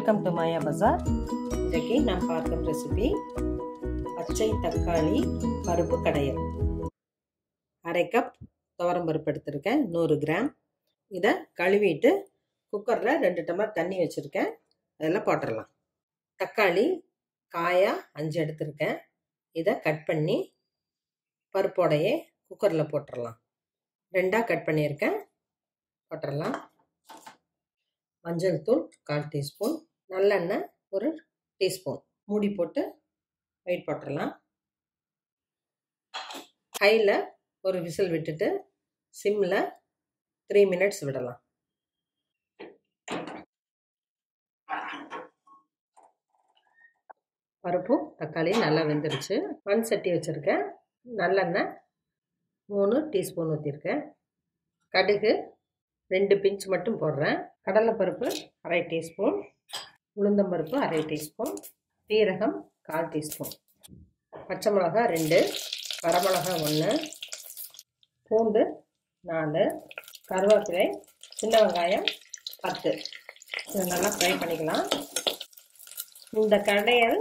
Welcome to மாயா பஜார். இன்றைக்கு நான் பார்க்கும் ரெசிபி பச்சை தக்காளி பருப்பு கடையல். அரை கப் துவரம் பருப்பு எடுத்திருக்கேன், 100 கிராம். இதை கழுவிட்டு குக்கரில் 2 டம்ளர் தண்ணி வச்சுருக்கேன், அதில் போட்டுடலாம். தக்காளி காயாக 5 எடுத்திருக்கேன், இதை கட் பண்ணி பருப்போடையே குக்கரில் போட்டுடலாம். 2ஆக கட் பண்ணியிருக்கேன், போட்டுடலாம். மஞ்சள் தூள் 1/4 டீஸ்பூன், நல்லெண்ணெய் 1 டீஸ்பூன், மூடி போட்டு வெயிட் போட்டுடலாம். ஹையில் ஒரு விசில் விட்டுட்டு சிம்மில் 3 மினிட்ஸ் விடலாம். பருப்பு தக்காளி நல்லா வெந்துருச்சு. மண் சட்டி வச்சுருக்கேன், நல்லெண்ணெய் 3 டீஸ்பூன் ஊற்றிருக்கேன். கடுகு 2 பிஞ்ச் மட்டும் போடுறேன். கடலைப்பருப்பு 1/2 டீஸ்பூன், உளுந்தம்பருப்பு 1/2 டீஸ்பூன், சீரகம் 1/4 டீஸ்பூன், பச்சை மிளகா 2, வரமிளகா 1, பூண்டு 4, கருவேப்பிலை, சின்ன வெங்காயம் 10. இதை நல்லா ஃப்ரை பண்ணிக்கலாம். இந்த கடையல்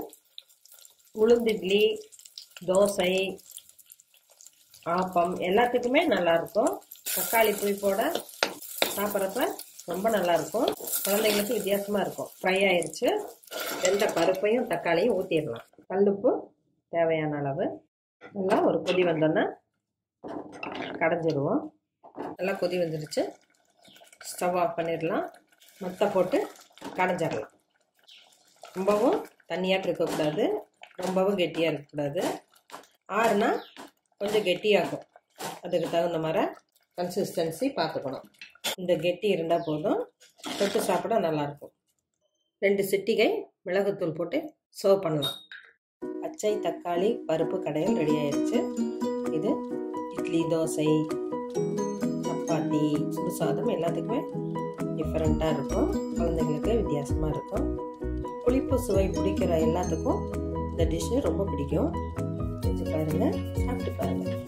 உளுந்து இட்லி, தோசை, ஆப்பம் எல்லாத்துக்குமே நல்லாயிருக்கும். தக்காளி புளிப்போட சாப்பிட்றப்ப ரொம்ப நல்லாயிருக்கும். குழந்தைங்களுக்கு வித்தியாசமாக இருக்கும். ஃப்ரை ஆயிடுச்சு. வெந்த பருப்பையும் தக்காளியும் ஊற்றிடலாம். கல்லுப்பு தேவையான அளவு. நல்லா ஒரு கொதி வந்தோன்னா கடைஞ்சிடுவோம். நல்லா கொதி வந்துடுச்சு, ஸ்டவ் ஆஃப் பண்ணிடலாம். மத்தை போட்டு கடைஞ்சிடலாம். ரொம்பவும் தண்ணியாக இருக்கக்கூடாது, ரொம்பவும் கெட்டியாக இருக்கக்கூடாது. ஆறுனா கொஞ்சம் கெட்டியாகும். அதுக்கு தகுந்த மாதிரி கன்சிஸ்டன்சி பார்த்துக்கணும். இந்த கெட்டி இருந்தால் போதும், தொட்டு சாப்பிட நல்லாயிருக்கும். 2 சிட்டிகை மிளகுத்தூள் போட்டு சர்வ் பண்ணலாம். பச்சை தக்காளி பருப்பு கடையல் ரெடி ஆயிடுச்சு. இது இட்லி, தோசை, சப்பாத்தி, சுடுசாதம் எல்லாத்துக்குமே டிஃப்ரெண்ட்டாக இருக்கும். குழந்தைங்களுக்கு வித்தியாசமாக இருக்கும். புளிப்பு சுவை பிடிக்கிற எல்லாத்துக்கும் இந்த டிஷ்ஷு ரொம்ப பிடிக்கும். செஞ்சு பாருங்கள், சாப்பிட்டு பாருங்கள்.